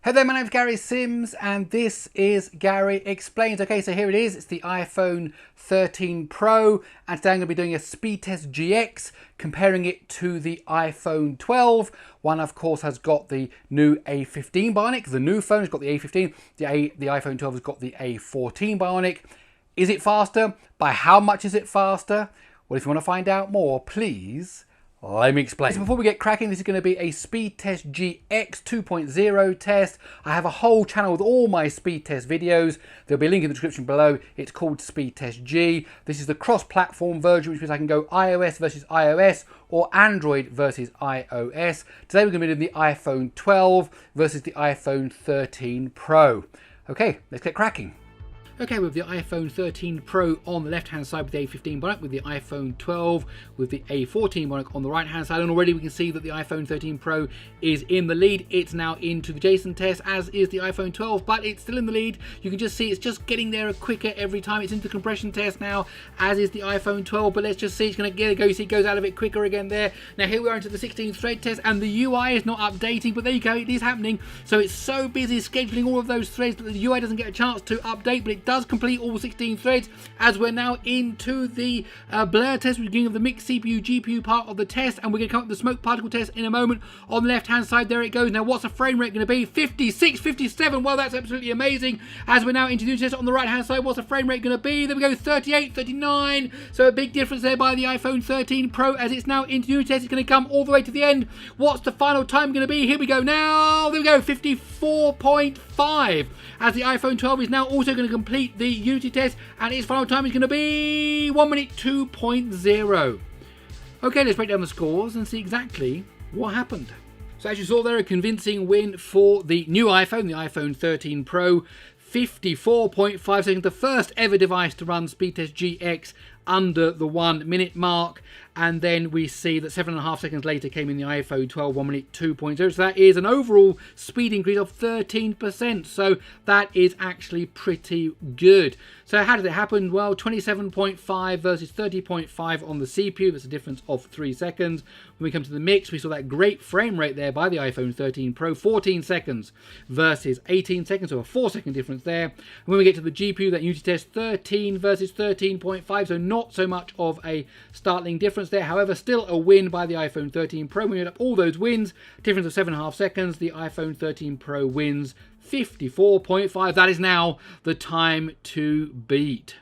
Hey there, my name's Gary Sims and this is Gary Explains. Okay, so here it is. It's the iPhone 13 Pro and today I'm going to be doing a speed test GX comparing it to the iPhone 12. One of course has got the new A15 Bionic. The new phone has got the A15. The iPhone 12 has got the A14 Bionic. Is it faster? By how much is it faster? Well, if you want to find out more, please let me explain. So before we get cracking, this is going to be a speed test GX 2.0 test. I have a whole channel with all my speed test videos. There'll be a link in the description below. It's called Speed Test G. This is the cross-platform version, which means I can go iOS versus iOS or Android versus iOS. Today we're going to be doing the iPhone 12 versus the iPhone 13 Pro. Okay, let's get cracking. Okay, with the iPhone 13 Pro on the left-hand side with the A15 Bionic, with the iPhone 12 with the A14 Bionic on the right-hand side, and already we can see that the iPhone 13 Pro is in the lead. It's now into the Jason test, as is the iPhone 12, but it's still in the lead. You can just see it's just getting there quicker every time. It's into the compression test now, as is the iPhone 12, but let's just see it's going to get go. See, it goes out of it quicker again there. Now here we are into the 16th thread test, and the UI is not updating, but there you go, it is happening. So it's so busy scheduling all of those threads that the UI doesn't get a chance to update, but it does complete all 16 threads as we're now into the blur test, beginning of the mixed CPU GPU part of the test, and we're going to come up with the smoke particle test in a moment. On the left hand side, there it goes. Now what's the frame rate going to be? 56, 57. Well, that's absolutely amazing. As we're now into the test on the right hand side, what's the frame rate going to be? There we go, 38, 39. So a big difference there by the iPhone 13 Pro. As it's now into the test, it's going to come all the way to the end. What's the final time going to be? Here we go now. There we go, 54.5. As the iPhone 12 is now also going to complete the Unity test, and its final time is going to be 1 minute 2.0. Okay, let's break down the scores and see exactly what happened. So as you saw there, a convincing win for the new iPhone, the iPhone 13 Pro. 54.5 seconds, the first ever device to run speed test GX under the 1 minute mark. And then we see that 7.5 seconds later came in the iPhone 12, 1 minute 2.0. So that is an overall speed increase of 13%. So that is actually pretty good. So how did it happen? Well, 27.5 versus 30.5 on the CPU. That's a difference of 3 seconds. When we come to the mix, we saw that great frame rate there by the iPhone 13 Pro, 14 seconds versus 18 seconds. So a 4-second difference there. And when we get to the GPU, that Unity test, 13 versus 13.5. So not so much of a startling difference there. However, still a win by the iPhone 13 Pro. When we add up all those wins, difference of 7.5 seconds, the iPhone 13 Pro wins 54.5. That is now the time to beat.